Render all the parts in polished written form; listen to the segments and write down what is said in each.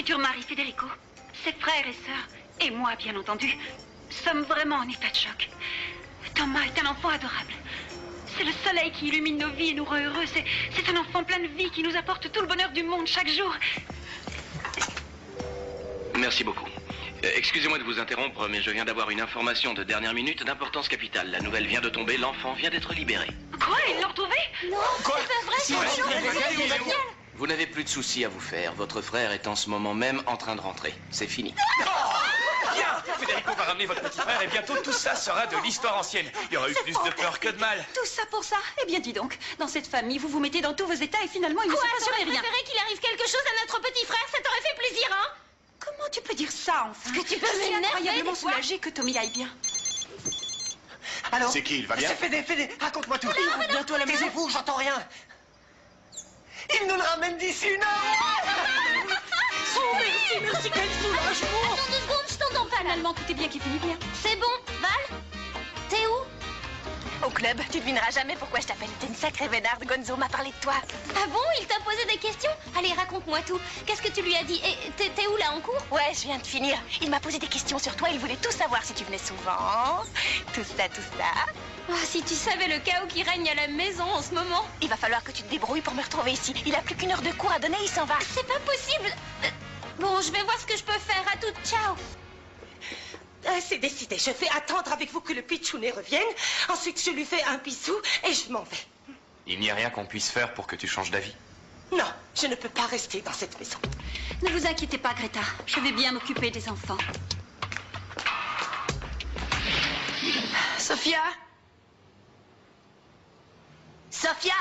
futur mari, Federico, ses frères et sœurs, et moi, bien entendu, sommes vraiment en état de choc. Thomas est un enfant adorable. C'est le soleil qui illumine nos vies et nous rend heureux. C'est un enfant plein de vie qui nous apporte tout le bonheur du monde chaque jour. Merci beaucoup. Excusez-moi de vous interrompre, mais je viens d'avoir une information de dernière minute d'importance capitale. La nouvelle vient de tomber, l'enfant vient d'être libéré. Quoi? Ils l'ont retrouvé? Non, c'est pas vrai, Vous n'avez plus de soucis à vous faire. Votre frère est en ce moment même en train de rentrer. C'est fini. Bien, Federico va ramener votre petit frère et bientôt tout ça sera de l'histoire ancienne. Il y aura eu plus de peur que de mal. Tout ça pour ça? Eh bien, dis donc, dans cette famille, vous vous mettez dans tous vos états et finalement, il ne se passe jamais rien. préféré qu'il arrive quelque chose à notre petit frère, ça t'aurait fait plaisir, hein? Comment tu peux dire ça, enfin? Est-ce que tu peux Je suis m'énerver, incroyablement des fois? soulagée que Tommy aille bien. Alors, C'est qui, il va bien? C'est Fédé, raconte-moi tout. Bientôt à la maison. Taisez-vous, j'entends rien. Il nous le ramène d'ici une heure. Oh, merci, quel soulagement! Attends 2 secondes, je t'entends pas. Finalement, tout est bien qui finit bien. C'est bon, Val? T'es où? Au club, tu devineras jamais pourquoi je t'appelle. T'es une sacrée vénarde, Gonzo m'a parlé de toi. Ah bon? Il t'a posé des questions? Allez, raconte-moi tout. Qu'est-ce que tu lui as dit? Et t'es où là, en cours? Ouais, je viens de finir. Il m'a posé des questions sur toi, il voulait tout savoir si tu venais souvent. Tout ça, tout ça. Oh, si tu savais le chaos qui règne à la maison en ce moment. Il va falloir que tu te débrouilles pour me retrouver ici. Il a plus qu'1 heure de cours à donner, il s'en va. C'est pas possible. Bon, je vais voir ce que je peux faire. À toute, ciao. C'est décidé. Je vais attendre avec vous que le pitchounet revienne. Ensuite, je lui fais un bisou et je m'en vais. Il n'y a rien qu'on puisse faire pour que tu changes d'avis. Non, je ne peux pas rester dans cette maison. Ne vous inquiétez pas, Greta. Je vais bien m'occuper des enfants. Sophia? Sophia?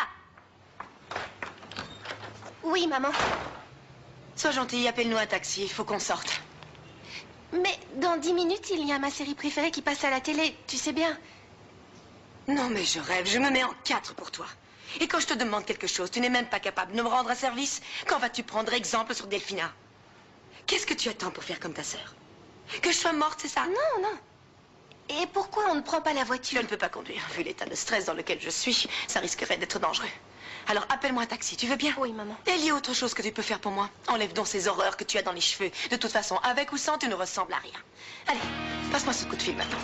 Oui, maman. Sois gentille, appelle-nous un taxi. Il faut qu'on sorte. Mais dans 10 minutes, il y a ma série préférée qui passe à la télé, tu sais bien. Non, mais je rêve. Je me mets en 4 pour toi. Et quand je te demande quelque chose, tu n'es même pas capable de me rendre un service. Quand vas-tu prendre exemple sur Delphina? Qu'est-ce que tu attends pour faire comme ta sœur? Que je sois morte, c'est ça? Non, non. Et pourquoi on ne prend pas la voiture? Je ne peux pas conduire. Vu l'état de stress dans lequel je suis, ça risquerait d'être dangereux. Alors appelle-moi un taxi, tu veux bien? Oui, maman. Et il y a autre chose que tu peux faire pour moi. Enlève donc ces horreurs que tu as dans les cheveux. De toute façon, avec ou sans, tu ne ressembles à rien. Allez, passe-moi ce coup de fil maintenant.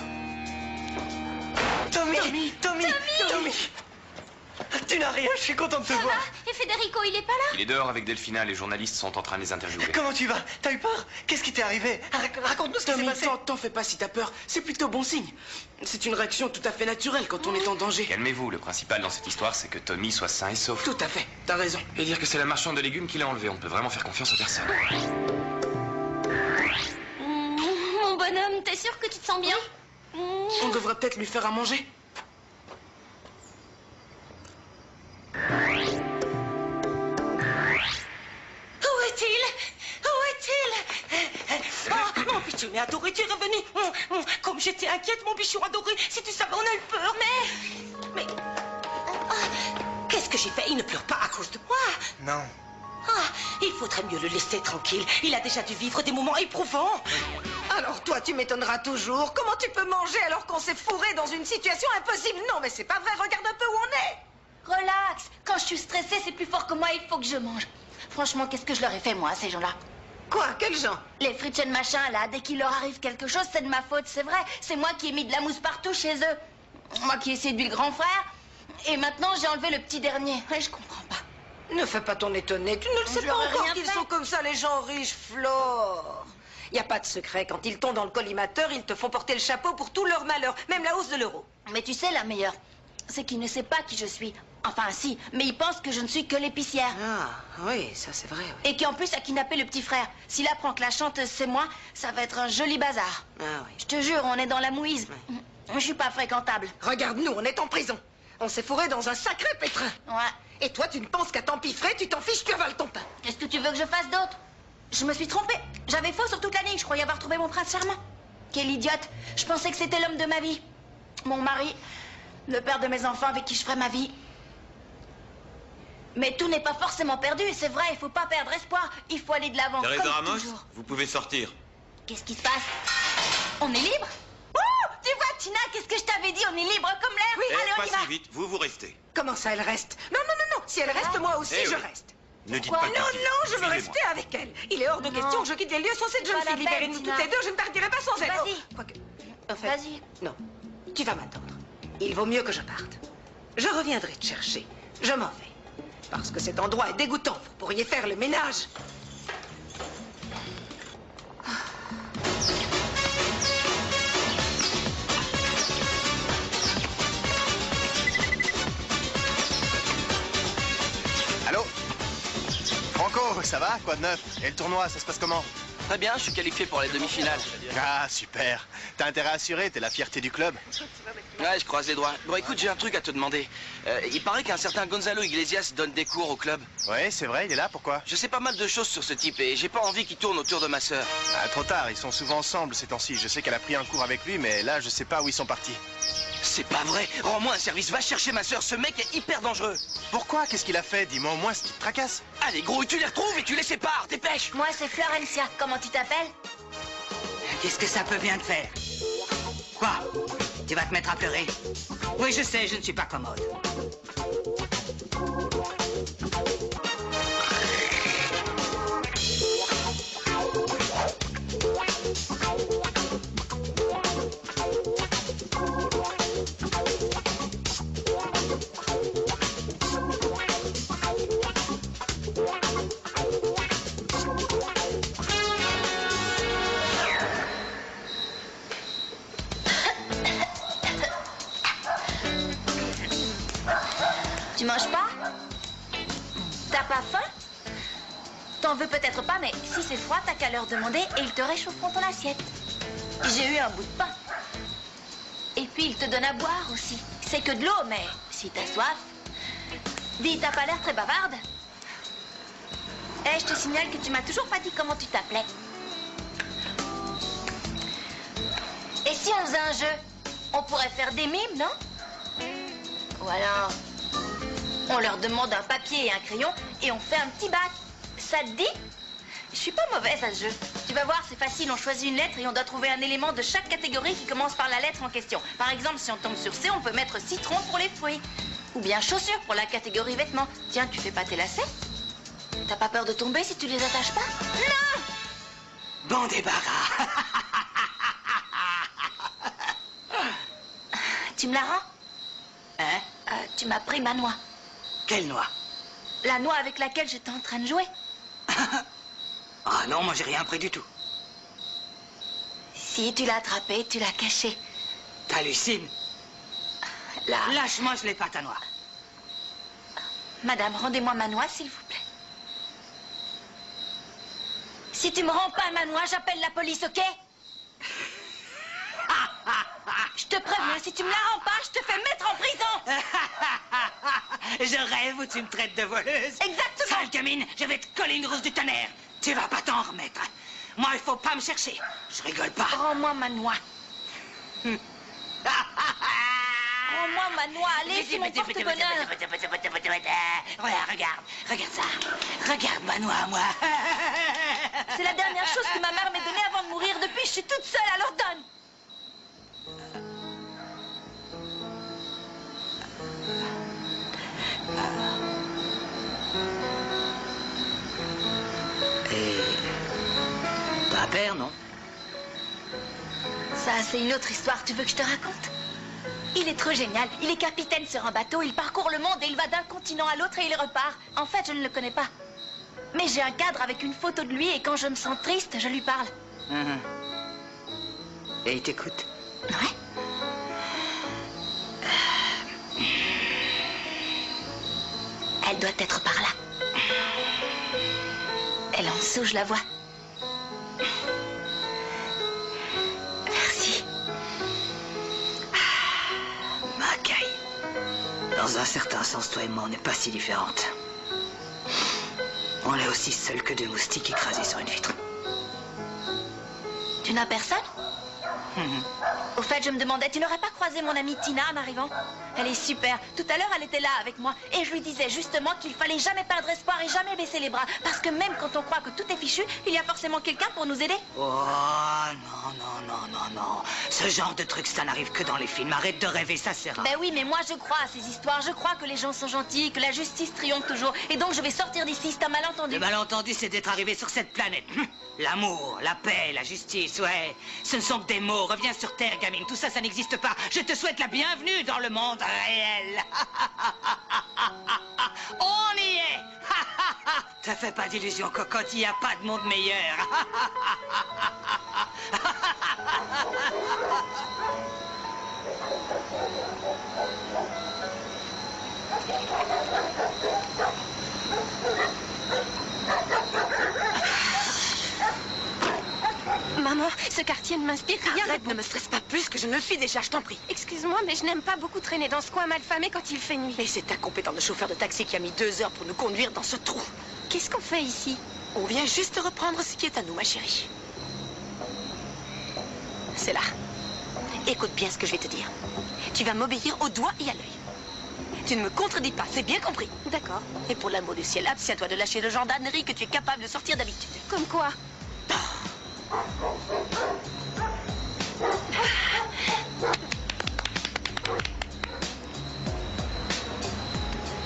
Tommy! Tu n'as rien, je suis content de te voir. Et Federico, il est pas là? Il est dehors avec Delphina, les journalistes sont en train de les interviewer. Comment tu vas? T'as eu peur? Qu'est-ce qui t'est arrivé? Raconte-nous ce qui s'est passé. T'en fais pas si t'as peur. C'est plutôt bon signe. C'est une réaction tout à fait naturelle quand on est en danger. Calmez-vous, le principal dans cette histoire, c'est que Tommy soit sain et sauf. Tout à fait, t'as raison. Et dire que c'est la marchande de légumes qui l'a enlevé, on ne peut vraiment faire confiance à personne. Mon bonhomme, t'es sûr que tu te sens bien? On devrait peut-être lui faire à manger. Où est-il? Oh, mon pitchounet adoré, tu es revenu. Comme j'étais inquiète, mon bichon adoré. Si tu savais, on a eu peur. Mais... Qu'est-ce que j'ai fait? Il ne pleure pas à cause de moi. Non. Ah, il faudrait mieux le laisser tranquille. Il a déjà dû vivre des moments éprouvants. Alors toi, tu m'étonneras toujours. Comment tu peux manger alors qu'on s'est fourré dans une situation impossible? Non, mais c'est pas vrai. Regarde un peu où on est. Relax. Quand je suis stressée, c'est plus fort que moi, il faut que je mange. Franchement, qu'est-ce que je leur ai fait, moi, à ces gens-là? Quoi? Quels gens? Les Fritschen machin, là, dès qu'il leur arrive quelque chose, c'est de ma faute, c'est vrai. C'est moi qui ai mis de la mousse partout chez eux. Moi qui ai séduit le grand frère. Et maintenant, j'ai enlevé le petit dernier. Ouais, je comprends pas. Ne fais pas ton étonné. Tu ne le sais Je pas leur ai encore rien qu'ils fait. sont comme ça, les gens riches, Flore. Il n'y a pas de secret. Quand ils tombent dans le collimateur, ils te font porter le chapeau pour tout leur malheur, même la hausse de l'euro. Mais tu sais, la meilleure, c'est qu'il ne sait pas qui je suis. Enfin, si, mais il pense que je ne suis que l'épicière. Ah, oui, ça c'est vrai. Oui. Et qui en plus a kidnappé le petit frère. S'il apprend que la chanteuse c'est moi, ça va être un joli bazar. Ah oui. Je te jure, on est dans la mouise. Je suis pas fréquentable. Regarde-nous, on est en prison. On s'est fourré dans un sacré pétrin. Ouais. Et toi, tu ne penses qu'à t'empiffrer, tu t'en fiches, tu avales ton pain. Qu'est-ce que tu veux que je fasse d'autre? Je me suis trompée. J'avais faux sur toute la ligne. Je croyais avoir trouvé mon prince charmant. Quelle idiote. Je pensais que c'était l'homme de ma vie. Mon mari, le père de mes enfants avec qui je ferais ma vie. Mais tout n'est pas forcément perdu, c'est vrai, il faut pas perdre espoir. Il faut aller de l'avant, Thérèse comme Ramos, toujours. vous pouvez sortir. Qu'est-ce qui se passe? On est libre? Oh, tu vois, Tina, qu'est-ce que je t'avais dit? On est libre comme l'air. Eh, Allez, on pas y va. si vite, vous restez. Comment ça, elle reste? Non, non, non, non. Si elle reste, moi aussi, Eh je oui. reste. Ne dites Quoi? pas Non, de non, bêtises. je veux Suivez-moi. rester avec elle. Il est hors de question que je quitte les lieux sans cette jeune Pas la fille. Libérez-nous peine, toutes Tina. les deux, je ne partirai pas sans elle. Vas-y. Oh, quoique... En fait, Vas-y. non. Tu vas m'attendre. Il vaut mieux que je parte. Je reviendrai te chercher. Je m'en vais. Parce que cet endroit est dégoûtant. Vous pourriez faire le ménage. Allô? Franco, ça va? Quoi de neuf? Et le tournoi, ça se passe comment? Très bien, je suis qualifié pour les demi-finales. Ah, super. T'as intérêt à assurer, t'es la fierté du club. Ouais, je croise les doigts. Bon, écoute, j'ai un truc à te demander. Il paraît qu'un certain Gonzalo Iglesias donne des cours au club. Ouais, c'est vrai, il est là, pourquoi? Je sais pas mal de choses sur ce type et j'ai pas envie qu'il tourne autour de ma sœur. Ah, trop tard, ils sont souvent ensemble ces temps-ci. Je sais qu'elle a pris un cours avec lui, mais là, je sais pas où ils sont partis. C'est pas vrai. Rends-moi un service, va chercher ma sœur. Ce mec est hyper dangereux. Pourquoi? Qu'est-ce qu'il a fait? Dis-moi au moins ce qui te tracasse. Allez, gros, tu les retrouves et tu les sépares. Dépêche. Moi, c'est Florencia. Comment tu t'appelles? Qu'est-ce que ça peut bien te faire? Quoi? Tu vas te mettre à pleurer? Oui, je sais, je ne suis pas commode. Tu manges pas? T'as pas faim? T'en veux peut-être pas, mais si c'est froid, t'as qu'à leur demander et ils te réchaufferont ton assiette. J'ai eu un bout de pain. Et puis, ils te donnent à boire aussi. C'est que de l'eau, mais si t'as soif... Dis, t'as pas l'air très bavarde? Eh, je te signale que tu m'as toujours pas dit comment tu t'appelais. Et si on faisait un jeu? On pourrait faire des mimes, non? Ou alors... on leur demande un papier et un crayon et on fait un petit bac. Ça te dit? Je suis pas mauvaise à ce jeu. Tu vas voir, c'est facile. On choisit une lettre et on doit trouver un élément de chaque catégorie qui commence par la lettre en question. Par exemple, si on tombe sur C, on peut mettre citron pour les fruits. Ou bien chaussures pour la catégorie vêtements. Tiens, tu fais pas tes lacets? T'as pas peur de tomber si tu les attaches pas? Non! Bon débarras. Tu me la rends? Hein? Tu m'as pris ma noix. Quelle noix? La noix avec laquelle j'étais en train de jouer. Ah non, moi j'ai rien pris du tout. Si tu l'as attrapée, tu l'as cachée. T'hallucines? Là. Lâche-moi, je l'ai pas ta noix. Madame, rendez-moi ma noix, s'il vous plaît. Si tu me rends pas ma noix, j'appelle la police, ok? Je te préviens, si tu me la rends pas, je te fais mettre en prison. Je rêve où tu me traites de voleuse. Exactement. Sale gamine, je vais te coller une grosse du tonnerre. Tu vas pas t'en remettre. Moi, il faut pas me chercher. Je rigole pas. Rends-moi ma noix. Rends-moi ma noix. Allez, c'est mon porte-bonheur. Regarde ça. Regarde ma noix, moi. C'est la dernière chose que ma mère m'ait donnée avant de mourir. Depuis, je suis toute seule, alors donne. Et... t'as un père, non? Ça, c'est une autre histoire. Tu veux que je te raconte? Il est trop génial. Il est capitaine sur un bateau. Il parcourt le monde et il va d'un continent à l'autre et il repart. En fait, je ne le connais pas. Mais j'ai un cadre avec une photo de lui et quand je me sens triste, je lui parle. Et il t'écoute? Ouais. Elle doit être par là. Elle est en dessous, je la vois. Merci. Macaille. Dans un certain sens, toi et moi, on n'est pas si différentes. On est aussi seuls que deux moustiques écrasés sur une vitre. Tu n'as personne? Au fait, je me demandais, tu n'aurais pas croisé mon amie Tina en arrivant? Elle est super. Tout à l'heure, elle était là avec moi. Et je lui disais justement qu'il fallait jamais perdre espoir et jamais baisser les bras. Parce que même quand on croit que tout est fichu, il y a forcément quelqu'un pour nous aider. Oh, non, non, non, non, non. Ce genre de truc, ça n'arrive que dans les films. Arrête de rêver, ça sert à... Ben oui, mais moi, je crois à ces histoires. Je crois que les gens sont gentils, que la justice triomphe toujours. Et donc, je vais sortir d'ici, c'est un malentendu. Le malentendu, c'est d'être arrivé sur cette planète. L'amour, la paix, la justice, ouais. Ce ne sont que des mots. Reviens sur Terre, gamine. Tout ça, ça n'existe pas. Je te souhaite la bienvenue dans le monde réel. On y est. Te fais pas d'illusions, cocotte. Il n'y a pas de monde meilleur. Maman, ce quartier ne m'inspire rien. Arrête, ne me stresse pas plus que je ne le suis déjà, je t'en prie. Excuse-moi, mais je n'aime pas beaucoup traîner dans ce coin malfamé quand il fait nuit. Et c'est incompétent de chauffeur de taxi qui a mis 2 heures pour nous conduire dans ce trou. Qu'est-ce qu'on fait ici? On vient juste reprendre ce qui est à nous, ma chérie. C'est là. Écoute bien ce que je vais te dire. Tu vas m'obéir au doigt et à l'œil. Tu ne me contredis pas, c'est bien compris. D'accord. Et pour l'amour du ciel, abstiens-toi de lâcher le genre d'ânerie que tu es capable de sortir d'habitude. Comme quoi?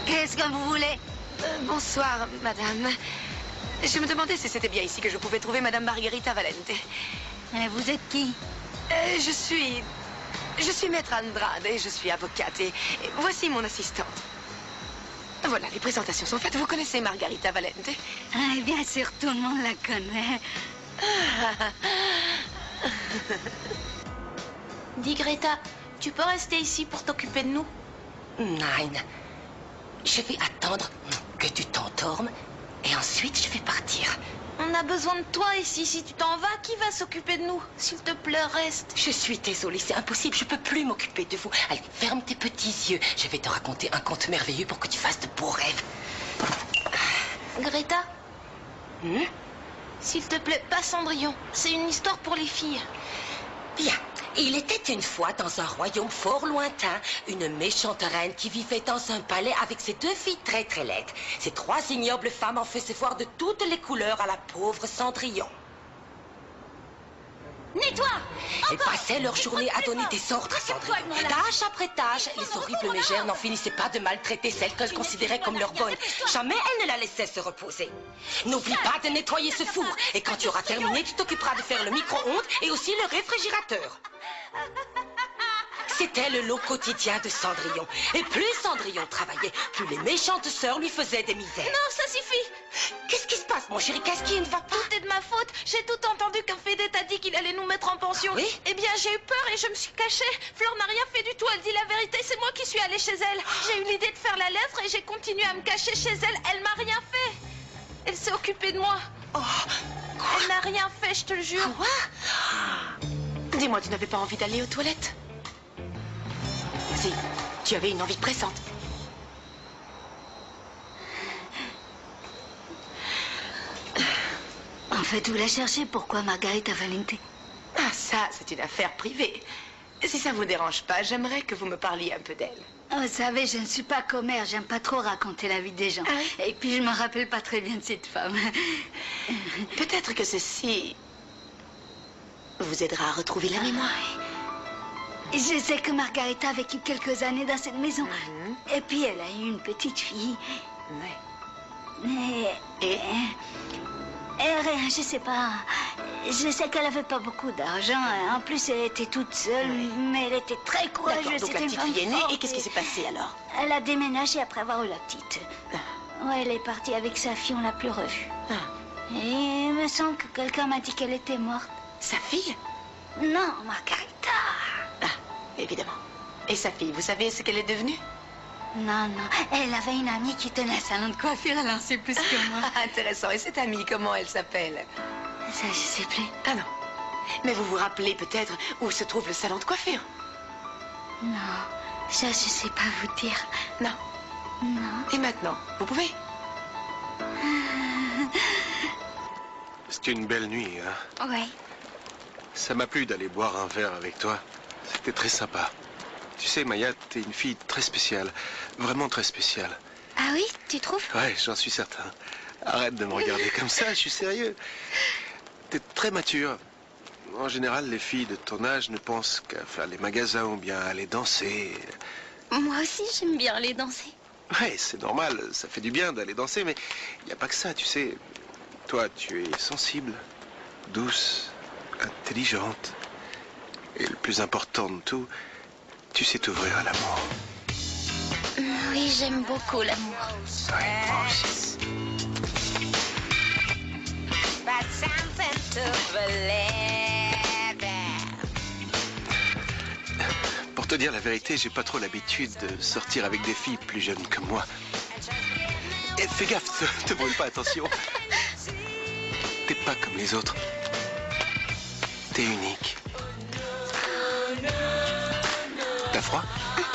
Qu'est-ce que vous voulez? Bonsoir, madame. Je me demandais si c'était bien ici que je pouvais trouver madame Margherita Valente. Vous êtes qui? Je suis maître Andrade et je suis avocate et voici mon assistante. Voilà, les présentations sont faites. Vous connaissez Margherita Valente? Bien sûr, tout le monde la connaît. Dis Greta, tu peux rester ici pour t'occuper de nous? Nein. Je vais attendre que tu t'endormes et ensuite je vais partir. On a besoin de toi ici. Si tu t'en vas, qui va s'occuper de nous? S'il te plaît, reste. Je suis désolée, c'est impossible. Je peux plus m'occuper de vous. Allez, ferme tes petits yeux. Je vais te raconter un conte merveilleux pour que tu fasses de beaux rêves. Greta? S'il te plaît, pas Cendrillon. C'est une histoire pour les filles. Bien. Il était une fois dans un royaume fort lointain, une méchante reine qui vivait dans un palais avec ses 2 filles très très laides. Ces 3 ignobles femmes en faisaient voir de toutes les couleurs à la pauvre Cendrillon. Nettoie! Elles passaient leur journée à donner des ordres à Cendrillon. Tâche après tâche, les horribles mégères n'en finissaient pas de maltraiter celle qu'elles considéraient comme leur bonne. Jamais elles ne la laissaient se reposer. N'oublie pas de nettoyer ce four. Et quand tu auras terminé, tu t'occuperas de faire le micro-ondes et aussi le réfrigérateur. C'était le lot quotidien de Cendrillon. Et plus Cendrillon travaillait, plus les méchantes sœurs lui faisaient des misères. Non, ça suffit. Qu'est-ce qui se passe, mon chéri? Qu'est-ce qui ne va pas? Tout est de ma faute. J'ai tout entendu quand Fédé t'a dit qu'il allait nous mettre en pension. Oui? Eh bien, j'ai eu peur et je me suis cachée. Flore n'a rien fait du tout. Elle dit la vérité. C'est moi qui suis allée chez elle. J'ai eu l'idée de faire la lettre et j'ai continué à me cacher chez elle. Elle m'a rien fait. Elle s'est occupée de moi. Oh, elle n'a rien fait, je te le jure. Quoi? Dis-moi, tu n'avais pas envie d'aller aux toilettes? Si, tu avais une envie pressante. En fait, vous la cherchez. Pourquoi Margherita Valente? Ah, ça, c'est une affaire privée. Si ça vous dérange pas, j'aimerais que vous me parliez un peu d'elle. Vous savez, je ne suis pas commère. J'aime pas trop raconter la vie des gens. Ah oui? Et puis, je me rappelle pas très bien de cette femme. Peut-être que ceci vous aidera à retrouver la mémoire. Je sais que Margherita a vécu quelques années dans cette maison. Et puis, elle a eu une petite fille. Ouais. Et rien, je sais pas. Je sais qu'elle avait pas beaucoup d'argent. En plus, elle était toute seule, mais elle était très courageuse. D'accord, donc la C'était une petite femme fille est née, forte et qu'est-ce qui s'est passé alors? Elle a déménagé après avoir eu la petite. Ouais, elle est partie avec sa fille, on l'a plus revue. Et il me semble que quelqu'un m'a dit qu'elle était morte. Sa fille? Non, Margherita. Ah, évidemment. Et sa fille, vous savez ce qu'elle est devenue? Non, non. Elle avait une amie qui tenait un salon de coiffure, elle en sait plus que moi. Intéressant. Et cette amie, comment elle s'appelle? Ça, je sais plus. Ah non. Mais vous vous rappelez peut-être où se trouve le salon de coiffure? Non, ça, je sais pas vous dire. Non. Non. Et maintenant, vous pouvez? C'est une belle nuit, hein? Oui. Ça m'a plu d'aller boire un verre avec toi. C'était très sympa. Tu sais, Maya, t'es une fille très spéciale. Vraiment très spéciale. Ah oui, tu trouves? Ouais, j'en suis certain. Arrête de me regarder comme ça, je suis sérieux. T'es très mature. En général, les filles de ton âge ne pensent qu'à faire les magasins ou bien à aller danser. Moi aussi, j'aime bien aller danser. Ouais, c'est normal, ça fait du bien d'aller danser, mais il n'y a pas que ça, tu sais. Toi, tu es sensible, douce, intelligente. Et le plus important de tout, tu sais t'ouvrir à l'amour. Oui, j'aime beaucoup l'amour. Ouais, moi aussi. Pour te dire la vérité, j'ai pas trop l'habitude de sortir avec des filles plus jeunes que moi. Et fais gaffe, te brûle pas, attention. T'es pas comme les autres. T'es unique. T'as froid?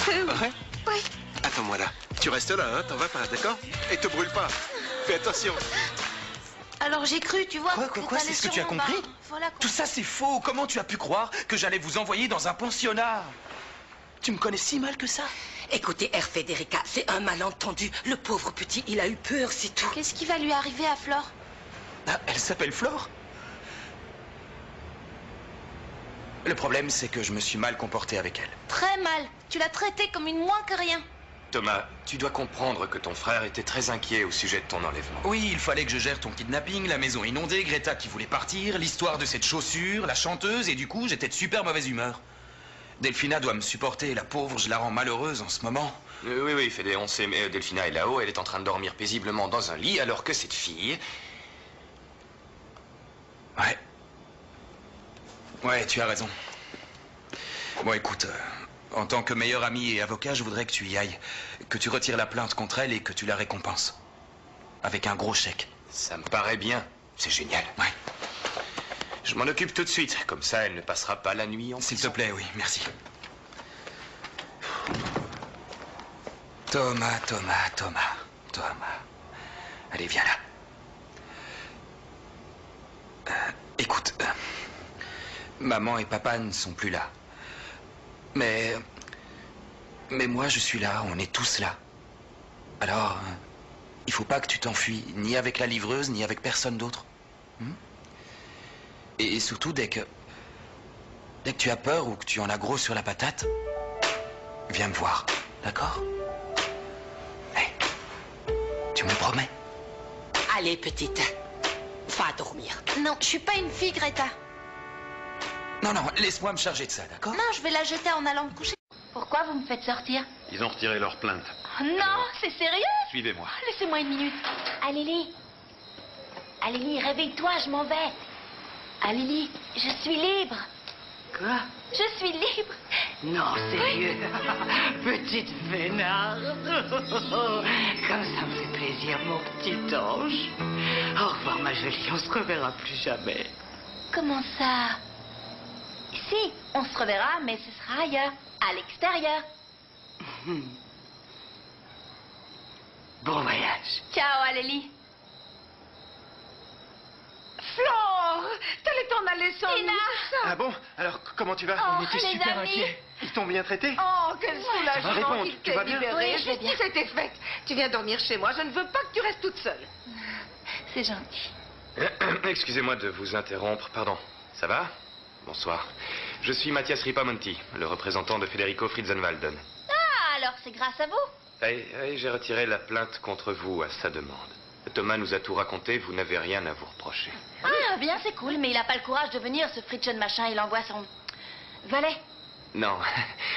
Ouais? Oui. Attends-moi là. Tu restes là, hein, t'en vas pas, d'accord? Et te brûle pas. Fais attention. Alors j'ai cru, tu vois. Quoi, c'est ce que tu as compris? Voilà, Tout ça, c'est faux. Comment tu as pu croire que j'allais vous envoyer dans un pensionnat? Tu me connais si mal que ça? Écoutez, Federica, c'est un malentendu. Le pauvre petit, il a eu peur, c'est tout. Qu'est-ce qui va lui arriver à Flore? Ah, elle s'appelle Flore? Le problème, c'est que je me suis mal comporté avec elle. Très mal. Tu l'as traitée comme une moins que rien. Thomas, tu dois comprendre que ton frère était très inquiet au sujet de ton enlèvement. Oui, il fallait que je gère ton kidnapping, la maison inondée, Greta qui voulait partir, l'histoire de cette chaussure, la chanteuse, et du coup, j'étais de super mauvaise humeur. Delphina doit me supporter, la pauvre, je la rends malheureuse en ce moment. Oui, Fédé, on sait, mais Delphina est là-haut, elle est en train de dormir paisiblement dans un lit, alors que cette fille... Ouais, tu as raison. Bon, écoute, en tant que meilleur ami et avocat, je voudrais que tu y ailles, que tu retires la plainte contre elle et que tu la récompenses. Avec un gros chèque. Ça me paraît bien, c'est génial. Ouais. Je m'en occupe tout de suite, comme ça elle ne passera pas la nuit en S'il te plaît, oui, merci. Thomas. Allez, viens là. Écoute, maman et papa ne sont plus là. Mais moi, je suis là, on est tous là. Alors, il faut pas que tu t'enfuis, ni avec la livreuse, ni avec personne d'autre. Et surtout, dès que tu as peur ou que tu en as gros sur la patate, viens me voir, d'accord? Hey, tu me promets? Allez, petite, va dormir. Non, je suis pas une fille, Greta. Non, laisse-moi me charger de ça, d'accord? Non, je vais la jeter en allant me coucher. Pourquoi vous me faites sortir? Ils ont retiré leur plainte. Oh, non, c'est sérieux? Suivez-moi. Laissez-moi une minute. Alélie, réveille-toi, je m'en vais. Alélie, je suis libre. Quoi? Je suis libre. Non, sérieux. Petite vénarde. Comme ça me fait plaisir, mon petit ange. Au revoir, ma jolie, on se reverra plus jamais. Comment ça? Si, on se reverra, mais ce sera ailleurs, à l'extérieur. Bon voyage. Ciao, Alélie. Flore, t'allais t'en aller sans Tina. nous. Ah bon? Alors, comment tu vas? Oh, On était les super amis. inquiets. Ils t'ont bien traité? Oh, quel soulagement Réponds, qu'il tu t'ait vas bien? libérée. Oui, je vais bien. Justice a été faite. Tu viens dormir chez moi. Je ne veux pas que tu restes toute seule. C'est gentil. Excusez-moi de vous interrompre, pardon. Ça va? Bonsoir. Je suis Mathias Ripamonti, le représentant de Federico Fritzenwalden. Ah, alors c'est grâce à vous. J'ai retiré la plainte contre vous à sa demande. Thomas nous a tout raconté, vous n'avez rien à vous reprocher. Ah, bien, c'est cool, mais il a pas le courage de venir, ce Fritschen machin, il envoie son valet. Non,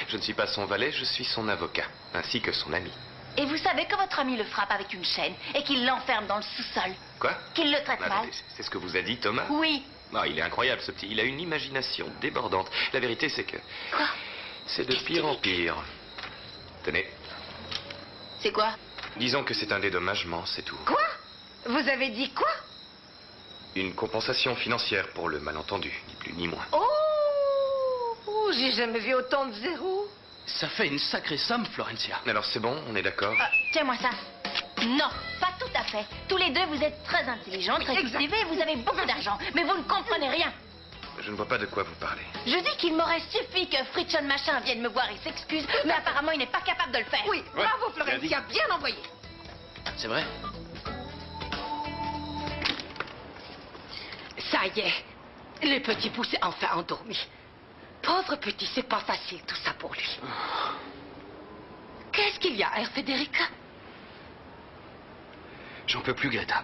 je ne suis pas son valet, je suis son avocat, ainsi que son ami. Et vous savez que votre ami le frappe avec une chaîne et qu'il l'enferme dans le sous-sol. Quoi? Qu'il le traite mal. Attendez, c'est ce que vous a dit Thomas? Oui. Non, il est incroyable ce petit, il a une imagination débordante. La vérité c'est que... Quoi? C'est de pire en pire. Tenez. C'est quoi? Disons que c'est un dédommagement, c'est tout. Quoi? Vous avez dit quoi? Une compensation financière pour le malentendu, ni plus ni moins. Oh, j'ai jamais vu autant de zéros. Ça fait une sacrée somme, Florencia. Alors c'est bon, on est d'accord? Tiens-moi ça. Non, pas tout à fait. Tous les deux, vous êtes très intelligents, très cultivés, vous avez beaucoup d'argent, mais vous ne comprenez rien. Je ne vois pas de quoi vous parlez. Je dis qu'il m'aurait suffi que Fritson machin vienne me voir et s'excuse, mais apparemment il n'est pas capable de le faire. Oui, bravo Florencia, bien envoyé. C'est vrai? Ça y est, le petit pouce est enfin endormi. Pauvre petit, c'est pas facile tout ça pour lui. Qu'est-ce qu'il y a, Federica? J'en peux plus, Greta.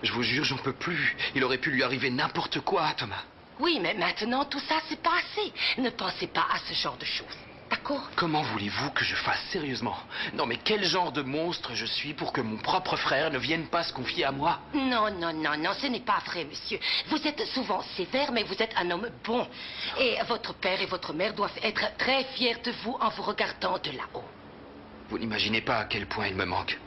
Je vous jure, j'en peux plus. Il aurait pu lui arriver n'importe quoi, Thomas. Oui, mais maintenant tout ça c'est passé. Ne pensez pas à ce genre de choses. D'accord? Comment voulez-vous que je fasse sérieusement? Non, mais quel genre de monstre je suis pour que mon propre frère ne vienne pas se confier à moi? Non, non, non, non, ce n'est pas vrai, monsieur. Vous êtes souvent sévère, mais vous êtes un homme bon. Et votre père et votre mère doivent être très fiers de vous en vous regardant de là-haut. Vous n'imaginez pas à quel point il me manque.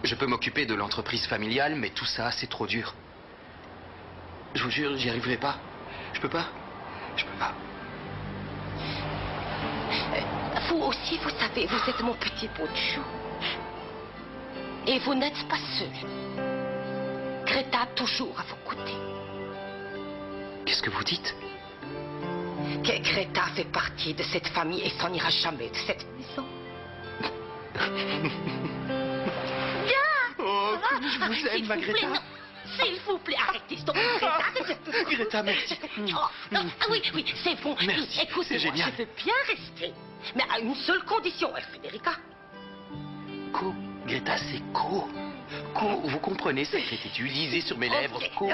Je peux m'occuper de l'entreprise familiale, mais tout ça, c'est trop dur. Je vous jure, j'y arriverai pas. Je peux pas. Je peux pas. Vous aussi, vous savez, vous êtes mon petit bout de chou. Et vous n'êtes pas seul. Greta toujours à vos côtés. Qu'est-ce que vous dites? Que Greta fait partie de cette famille et s'en ira jamais de cette maison. Oh, je vous aime, ma Greta. S'il vous plaît, arrêtez, stop, Greta. Greta, merci. Oui, oui, c'est bon. Merci, écoutez-moi, je veux bien rester. Mais à une seule condition, Federica. Co, Greta, c'est co. Co, vous comprenez, ça fait utilisé sur mes lèvres. Co, co.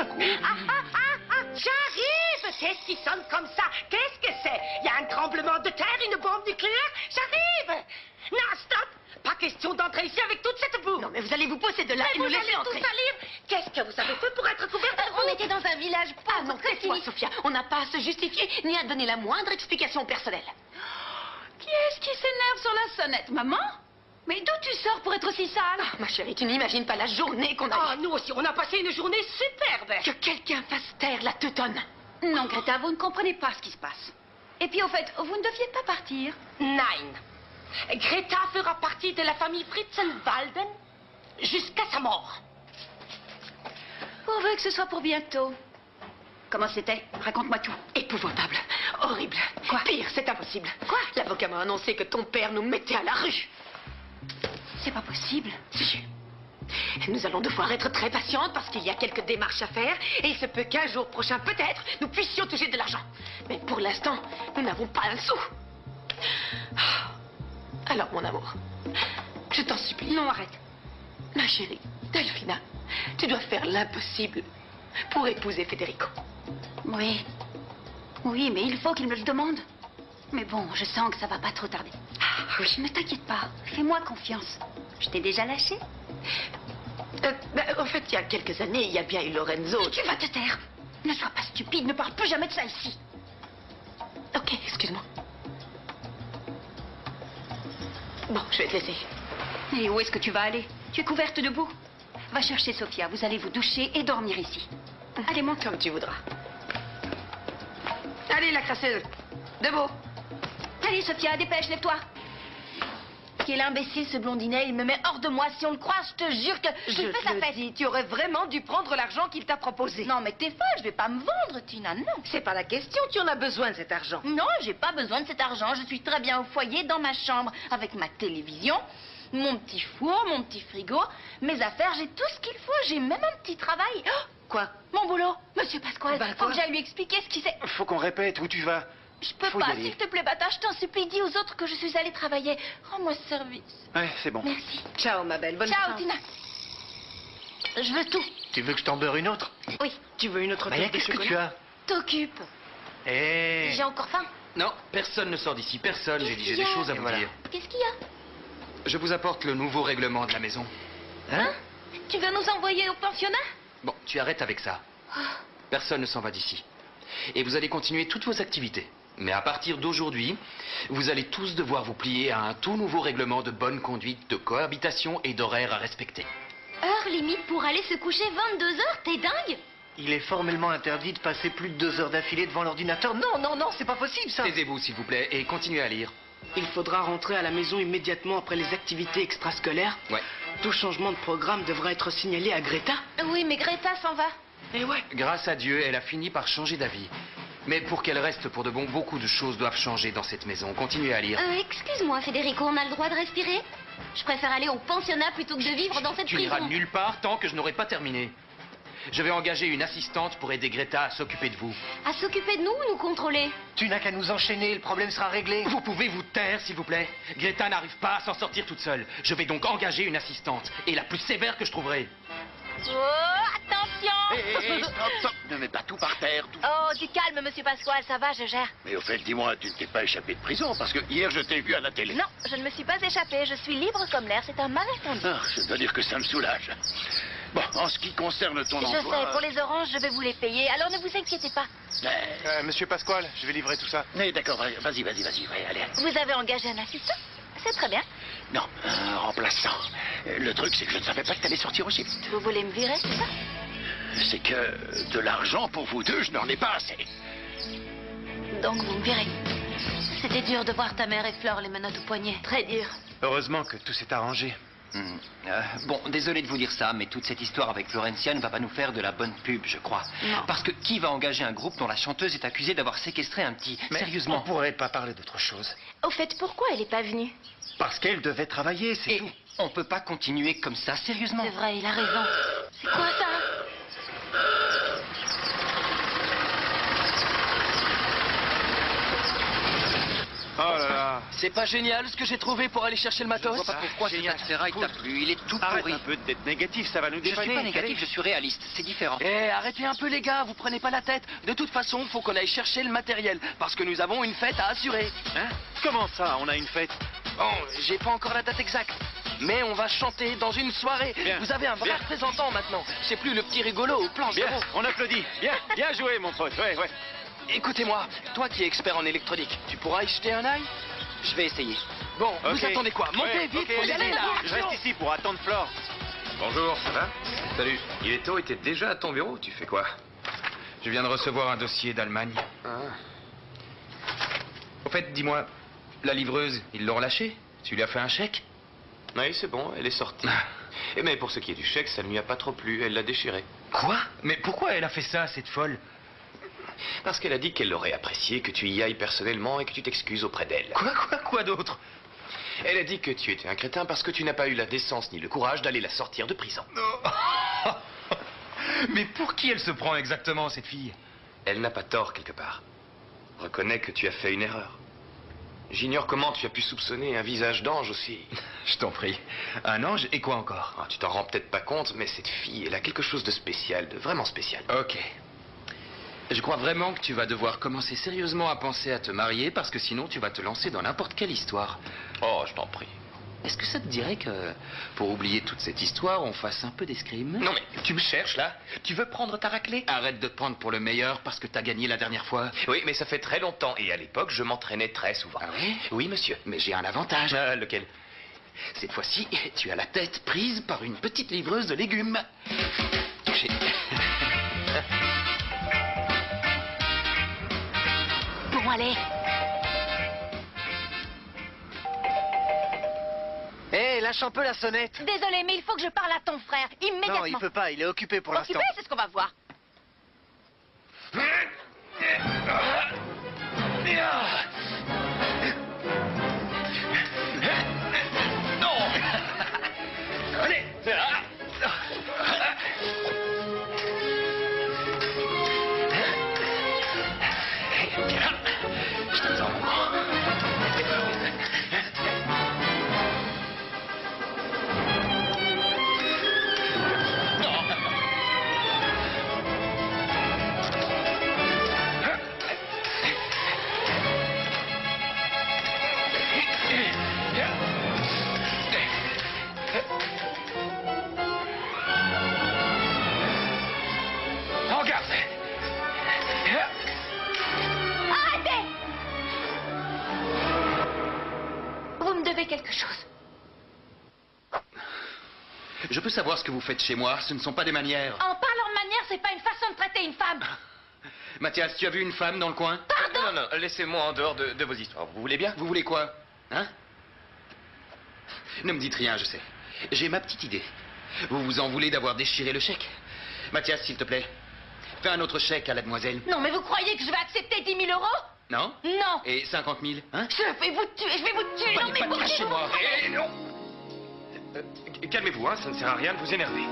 J'arrive. Qu'est-ce qui sonne comme ça? Qu'est-ce que c'est? Il y a un tremblement de terre, une bombe nucléaire? J'arrive. Non, stop. Pas question d'entrer ici avec toute cette boue. Non, mais vous allez vous pousser de là et nous laisser entrer. Tout salir. Qu'est-ce que vous avez fait pour être couvert de boue? On était dans un village pauvre. Ah non, tais-toi, Sophia. On n'a pas à se justifier ni à donner la moindre explication personnelle. Qui est-ce qui s'énerve sur la sonnette, maman? Mais d'où tu sors pour être aussi sale? Ah, ma chérie, tu n'imagines pas la journée qu'on a eue. Ah, nous aussi, on a passé une journée superbe. Que quelqu'un fasse taire la teutonne. Non, Greta, vous ne comprenez pas ce qui se passe. Et puis, au fait, vous ne deviez pas partir. Nein. Greta fera partie de la famille Fritzenwalden jusqu'à sa mort. Pourvu que ce soit pour bientôt. Comment c'était? Raconte-moi tout. Épouvantable. Horrible. Quoi? Pire, c'est impossible. Quoi? L'avocat m'a annoncé que ton père nous mettait à la rue. C'est pas possible. Si. Nous allons devoir être très patientes parce qu'il y a quelques démarches à faire et il se peut qu'un jour prochain, peut-être, nous puissions toucher de l'argent. Mais pour l'instant, nous n'avons pas un sou. Alors, mon amour, je t'en supplie. Non, arrête. Ma chérie, Delphina, tu dois faire l'impossible pour épouser Federico. Oui. Oui, mais il faut qu'il me le demande. Mais bon, je sens que ça va pas trop tarder. Oui. Ne t'inquiète pas. Fais-moi confiance. Je t'ai déjà lâché? En fait, il y a quelques années, il y a bien eu Lorenzo. Mais tu vas te taire. Ne sois pas stupide. Ne parle plus jamais de ça ici. Ok, excuse-moi. Bon, je vais te laisser. Et où est-ce que tu vas aller? Tu es couverte de boue. Va chercher Sophia. Vous allez vous doucher et dormir ici. Allez, monte. Comme tu voudras. Allez, la crasseuse. Debout. Allez, Sophia, dépêche, lève-toi. Quel imbécile ce blondinet, il me met hors de moi. Si on le croise, je te jure que je fais sa fête. Tu aurais vraiment dû prendre l'argent qu'il t'a proposé. Non, mais t'es folle, je vais pas me vendre, Tina, non. C'est pas la question, tu en as besoin de cet argent. Non, j'ai pas besoin de cet argent. Je suis très bien au foyer, dans ma chambre, avec ma télévision, mon petit four, mon petit frigo, mes affaires, j'ai tout ce qu'il faut. J'ai même un petit travail. Oh, quoi? Mon boulot. Monsieur Pasquale, faut que j'aille lui expliquer ce qui s'est... Faut qu'on répète, où tu vas? Je peux pas, s'il te plaît, bâtard, je t'en supplie, dis aux autres que je suis allée travailler. Rends-moi service. Ouais, c'est bon. Merci. Ciao, ma belle, bonne Ciao, chance. Tina. Je veux tout. Tu veux que je t'en beurre une autre? Oui. Tu veux une autre Maya, qu'est-ce que tu as? T'occupe. Eh. J'ai encore faim. Non, personne ne sort d'ici, personne. J'ai des choses à vous dire. Qu'est-ce qu'il y a? Je vous apporte le nouveau règlement de la maison. Hein? Tu veux nous envoyer au pensionnat? Bon, tu arrêtes avec ça. Personne ne s'en va d'ici. Et vous allez continuer toutes vos activités. Mais à partir d'aujourd'hui, vous allez tous devoir vous plier à un tout nouveau règlement de bonne conduite, de cohabitation et d'horaire à respecter. Heure limite pour aller se coucher 22 heures, t'es dingue? Il est formellement interdit de passer plus de 2 heures d'affilée devant l'ordinateur. Non, non, non, c'est pas possible ça. Taisez-vous s'il vous plaît et continuez à lire. Il faudra rentrer à la maison immédiatement après les activités extrascolaires. Ouais. Tout changement de programme devra être signalé à Greta. Oui, mais Greta s'en va. Et ouais. Grâce à Dieu, elle a fini par changer d'avis. Mais pour qu'elle reste pour de bon, beaucoup de choses doivent changer dans cette maison. Continuez à lire. Excuse-moi, Federico, on a le droit de respirer? Je préfère aller au pensionnat plutôt que de vivre dans cette Tu prison. n'iras nulle part tant que je n'aurai pas terminé. Je vais engager une assistante pour aider Greta à s'occuper de vous. À s'occuper de nous ou nous contrôler? Tu n'as qu'à nous enchaîner, le problème sera réglé. Vous pouvez vous taire, s'il vous plaît? Greta n'arrive pas à s'en sortir toute seule. Je vais donc engager une assistante, et la plus sévère que je trouverai. Oh, attention! Hé, stop. Ne mets pas tout par terre. Oh, du calme, monsieur Pasquale, ça va, je gère. Mais au fait, dis-moi, tu ne t'es pas échappé de prison parce que hier je t'ai vu à la télé. Non, je ne me suis pas échappée, je suis libre comme l'air, c'est un malentendu. Ah, je dois dire que ça me soulage. Bon, en ce qui concerne ton Je emploi... sais, pour les oranges, je vais vous les payer, alors ne vous inquiétez pas. Monsieur Pasquale, je vais livrer tout ça. Mais d'accord, vas-y, ouais, allez. Vous avez engagé un assistant? C'est très bien. Non, un remplaçant. Le truc, c'est que je ne savais pas que t'allais sortir aussi vite. Vous voulez me virer, c'est ça? C'est que de l'argent pour vous deux, je n'en ai pas assez. Donc vous me virez. C'était dur de voir ta mère et Fleur les menottes au poignet. Très dur. Heureusement que tout s'est arrangé. Bon, désolé de vous dire ça, mais toute cette histoire avec Florencia ne va pas nous faire de la bonne pub, je crois. Non. Parce que qui va engager un groupe dont la chanteuse est accusée d'avoir séquestré un petit? Mais Sérieusement. on pourrait pas parler d'autre chose. Au fait, pourquoi elle n'est pas venue? Parce qu'elle devait travailler, c'est tout. On peut pas continuer comme ça, sérieusement. C'est vrai, il a raison. C'est quoi ça? Oh là là. C'est pas génial ce que j'ai trouvé pour aller chercher le matos? Je vois pas pourquoi cet accélérail t'a plu, il est tout Arrête pourri. un peu d'être négatif, ça va nous Je dépanner. suis pas négatif, je suis réaliste, c'est différent. Eh, arrêtez un peu les gars, vous prenez pas la tête. De toute façon, faut qu'on aille chercher le matériel, parce que nous avons une fête à assurer. Hein? Comment ça, on a une fête? Bon, j'ai pas encore la date exacte, mais on va chanter dans une soirée. Bien. Vous avez un vrai Bien. représentant maintenant. C'est plus le petit rigolo au plan Bien, zéro. on applaudit. Bien joué, mon pote. Ouais. Écoutez-moi, toi qui es expert en électronique, tu pourras y jeter un œil? Je vais essayer. Bon, Ok. vous attendez quoi? Montez Ouais, vite, ok, faut y aller là. Je reste ici pour attendre Flore. Bonjour, ça va? Salut. Il est tôt, était déjà à ton bureau, tu fais quoi? Je viens de recevoir un dossier d'Allemagne. Au fait, dis-moi, la livreuse, ils l'ont relâchée? Tu lui as fait un chèque? Oui, c'est bon, elle est sortie. Mais pour ce qui est du chèque, ça ne lui a pas trop plu, elle l'a déchiré. Quoi? Mais pourquoi elle a fait ça, cette folle? Parce qu'elle a dit qu'elle aurait apprécié que tu y ailles personnellement et que tu t'excuses auprès d'elle. Quoi d'autre? Elle a dit que tu étais un crétin parce que tu n'as pas eu la décence ni le courage d'aller la sortir de prison. Mais pour qui elle se prend exactement, cette fille? Elle n'a pas tort quelque part. Reconnais que tu as fait une erreur. J'ignore comment tu as pu soupçonner un visage d'ange aussi. Je t'en prie. Un ange et quoi encore? Tu t'en rends peut-être pas compte, mais cette fille, elle a quelque chose de spécial, de vraiment spécial. Ok. Je crois vraiment que tu vas devoir commencer sérieusement à penser à te marier parce que sinon tu vas te lancer dans n'importe quelle histoire. Oh, je t'en prie. Est-ce que ça te dirait que, pour oublier toute cette histoire, on fasse un peu d'escrime? Non mais, tu me cherches là? Tu veux prendre ta raclée? Arrête de te prendre pour le meilleur parce que t'as gagné la dernière fois. Oui, mais ça fait très longtemps et à l'époque, je m'entraînais très souvent. Ah oui? Oui, monsieur. Mais j'ai un avantage. Lequel? Cette fois-ci, tu as la tête prise par une petite livreuse de légumes. J'ai... Bon, allez. Hé, lâche un peu la sonnette. Désolé, mais il faut que je parle à ton frère, immédiatement. Non, il peut pas, il est occupé pour l'instant. Occupé, c'est ce qu'on va voir. Allez! Je t'attends. Regarde! Arrêtez! Vous me devez quelque chose. Je peux savoir ce que vous faites chez moi, ce ne sont pas des manières. En parlant de manière, c'est pas une façon de traiter une femme. Mathias, tu as vu une femme dans le coin? Non, non, laissez-moi en dehors de vos histoires. Vous voulez bien? Vous voulez quoi? Hein? Ne me dites rien, je sais. J'ai ma petite idée. Vous vous en voulez d'avoir déchiré le chèque? Mathias, s'il te plaît. Fais un autre chèque à la demoiselle. Non, mais vous croyez que je vais accepter 10 000 euros? Non? Non. Et 50 000, hein? Je vais vous tuer, je vais vous tuer. Non, mais pas de bougez-vous. chez moi. Eh, non. Calmez-vous, hein, ça ne sert à rien de vous énerver.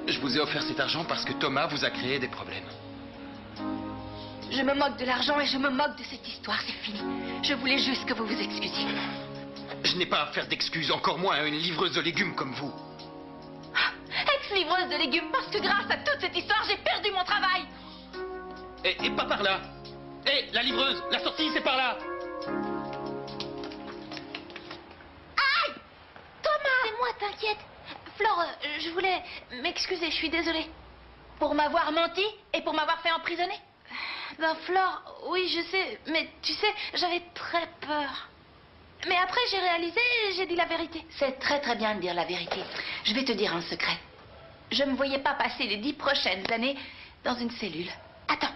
Je vous ai offert cet argent parce que Thomas vous a créé des problèmes. Je me moque de l'argent et je me moque de cette histoire, c'est fini. Je voulais juste que vous vous excusiez. Je n'ai pas à faire d'excuses, encore moins à une livreuse de légumes comme vous. Ex-livreuse de légumes, parce que grâce à toute cette histoire, j'ai perdu mon travail. Et pas par là. La livreuse, la sortie, c'est par là. Aïe! Thomas! C'est moi, t'inquiète. Flore, je voulais m'excuser, je suis désolée. Pour m'avoir menti et pour m'avoir fait emprisonner? Ben, Flore, oui, je sais, mais tu sais, j'avais très peur. Mais après, j'ai réalisé et j'ai dit la vérité. C'est très très bien de dire la vérité. Je vais te dire un secret. Je ne me voyais pas passer les 10 prochaines années dans une cellule. Attends,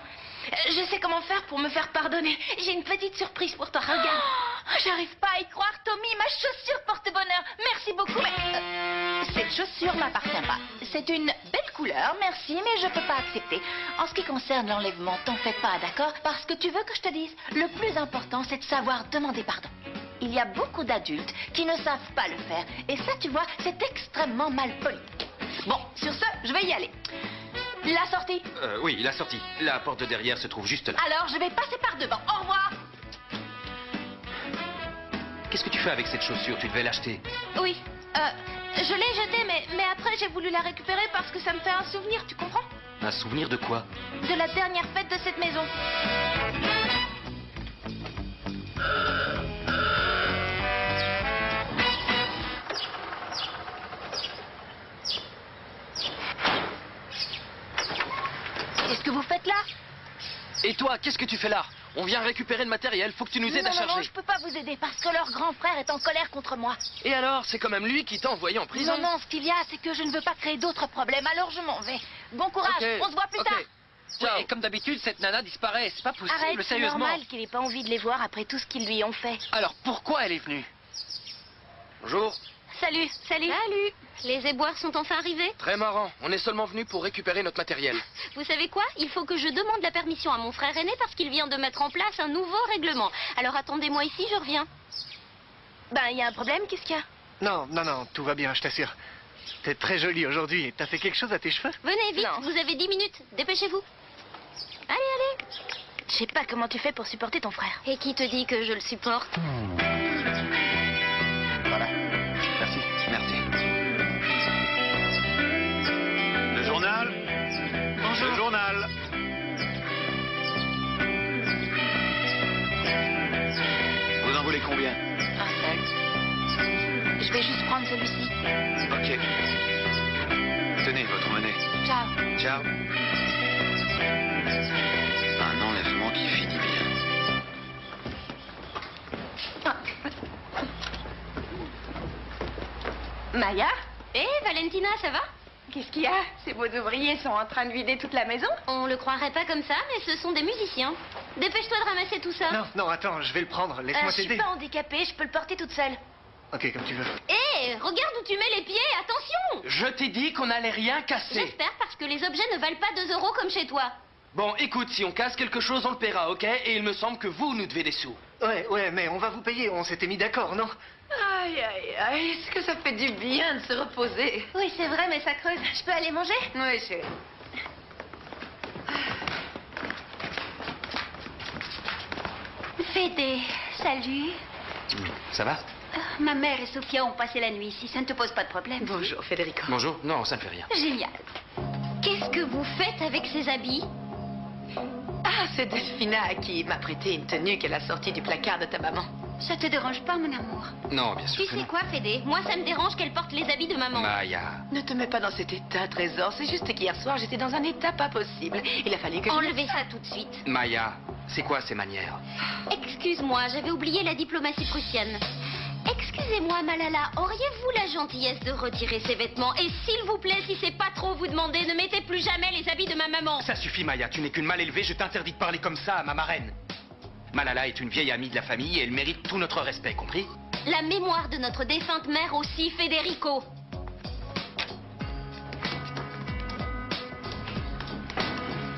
je sais comment faire pour me faire pardonner. J'ai une petite surprise pour toi, regarde. Oh, j'arrive pas à y croire, Tommy, ma chaussure porte-bonheur. Merci beaucoup, mais... cette chaussure m'appartient pas. C'est une belle couleur, merci, mais je peux pas accepter. En ce qui concerne l'enlèvement, t'en fais pas, d'accord? Parce que tu veux que je te dise, le plus important, c'est de savoir demander pardon. Il y a beaucoup d'adultes qui ne savent pas le faire. Et ça, tu vois, c'est extrêmement mal poli. Bon, sur ce, je vais y aller. La sortie? Oui, la sortie. La porte de derrière se trouve juste là. Alors, je vais passer par devant. Au revoir. Qu'est-ce que tu fais avec cette chaussure? Tu devais l'acheter. Oui, je l'ai jetée, mais après, j'ai voulu la récupérer parce que ça me fait un souvenir, tu comprends? Un souvenir de quoi? De la dernière fête de cette maison. Qu'est-ce que vous faites là? Et toi, qu'est-ce que tu fais là? On vient récupérer le matériel, faut que tu nous aides à charger. Non, je peux pas vous aider parce que leur grand frère est en colère contre moi. Et alors, c'est quand même lui qui t'a envoyé en prison? Non, ce qu'il y a, c'est que je ne veux pas créer d'autres problèmes, alors je m'en vais. Bon courage, Okay. on se voit plus tard. Ouais, et comme d'habitude, cette nana disparaît, c'est pas possible, Arrête, c'est sérieusement. normal qu'il ait pas envie de les voir après tout ce qu'ils lui ont fait. Alors, pourquoi elle est venue? Bonjour. Salut. Salut. Les éboueurs sont enfin arrivés? Très marrant, on est seulement venu pour récupérer notre matériel. Vous savez quoi? Il faut que je demande la permission à mon frère aîné parce qu'il vient de mettre en place un nouveau règlement. Alors attendez-moi ici, je reviens. Ben, il y a un problème, qu'est-ce qu'il y a? Non, tout va bien, je t'assure. T'es très jolie aujourd'hui. T'as fait quelque chose à tes cheveux? Venez vite, vous avez 10 minutes, dépêchez-vous. Allez. Je sais pas comment tu fais pour supporter ton frère. Et qui te dit que je le supporte? Voilà. Merci. Merci. Le journal? Bonjour. Le journal. Vous en voulez combien? Un seul. Je vais juste prendre celui-ci. Ok. Tenez votre monnaie. Ciao. Ciao. Un enlèvement qui finit bien. Maya? Valentina, ça va? Qu'est-ce qu'il y a? Ces beaux ouvriers sont en train de vider toute la maison? On le croirait pas comme ça, mais ce sont des musiciens. Dépêche-toi de ramasser tout ça. Non, attends, je vais le prendre. Laisse-moi Je suis t'aider. pas handicapée, je peux le porter toute seule. Ok, comme tu veux. Hé, regarde où tu mets les pieds, attention! Je t'ai dit qu'on allait rien casser. J'espère parce que les objets ne valent pas 2 € comme chez toi. Bon, écoute, si on casse quelque chose, on le paiera, ok? Et il me semble que vous nous devez des sous. Ouais, mais on va vous payer. On s'était mis d'accord, non? Aïe, est-ce que ça fait du bien de se reposer? Oui, c'est vrai, mais ça creuse. Je peux aller manger? Oui, chérie. Fédé, salut. Ça va? Ma mère et Sophia ont passé la nuit ici, ça ne te pose pas de problème? Bonjour, Federico. Bonjour. Non, ça ne fait rien. Génial. Qu'est-ce que vous faites avec ces habits? Ah, c'est Delphina qui m'a prêté une tenue qu'elle a sortie du placard de ta maman. Ça te dérange pas, mon amour? Non, bien sûr Tu que sais non. quoi, Fédé? Moi, ça me dérange qu'elle porte les habits de maman. Maya. Ne te mets pas dans cet état, Trésor. C'est juste qu'hier soir, j'étais dans un état pas possible. Il a fallu que Enlevez ça tout de suite. Maya, c'est quoi ces manières? Excuse-moi, j'avais oublié la diplomatie prussienne. Excusez-moi, Malala, auriez-vous la gentillesse de retirer ces vêtements? Et s'il vous plaît, si c'est pas trop vous demander, ne mettez plus jamais les habits de ma maman. Ça suffit, Maya. Tu n'es qu'une mal élevée. Je t'interdis de parler comme ça à ma marraine. Malala est une vieille amie de la famille et elle mérite tout notre respect, compris? La mémoire de notre défunte mère aussi, Federico.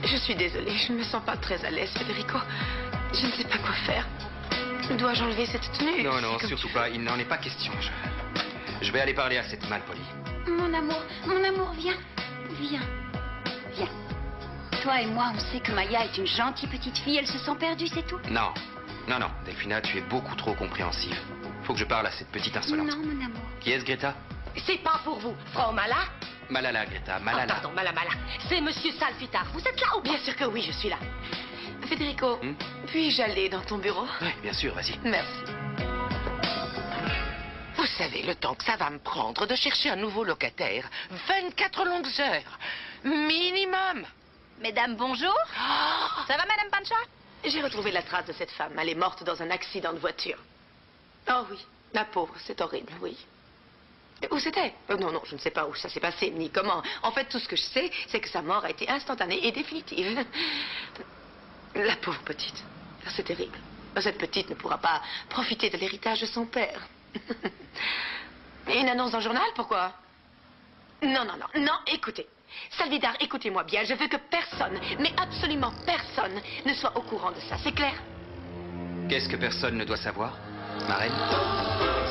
Je suis désolée, je ne me sens pas très à l'aise, Federico. Je ne sais pas quoi faire. Dois-je enlever cette tenue? Non, non, surtout pas. Il n'en est pas question. Je vais aller parler à cette malpolie. Mon amour, viens. Viens. Viens. Toi et moi, on sait que Maya est une gentille petite fille. Elle se sent perdue, c'est tout. Non. Non, non. Delphina, tu es beaucoup trop compréhensive. Faut que je parle à cette petite insolente. Non, mon amour. Qui est-ce, Greta? C'est pas pour vous, Frau Mala? Malala, Greta, Malala. Oh, pardon, Mala. C'est Monsieur Salfitar. Vous êtes là ou bien sûr que oui, je suis là. Federico, puis-je aller dans ton bureau? Oui, bien sûr, vas-y. Merci. Vous savez le temps que ça va me prendre de chercher un nouveau locataire. 24 longues heures. Minimum. Mesdames, bonjour. Ça va, Madame Pancha? J'ai retrouvé la trace de cette femme. Elle est morte dans un accident de voiture. Oh oui, la pauvre, c'est horrible, oui. Où c'était? Non, je ne sais pas où ça s'est passé, ni comment. En fait, tout ce que je sais, c'est que sa mort a été instantanée et définitive. La pauvre petite. C'est terrible. Cette petite ne pourra pas profiter de l'héritage de son père. Et une annonce dans le journal, pourquoi? Non, écoutez. Salvidar, écoutez-moi bien. Je veux que personne, mais absolument personne, ne soit au courant de ça. C'est clair? Qu'est-ce que personne ne doit savoir, ma reine?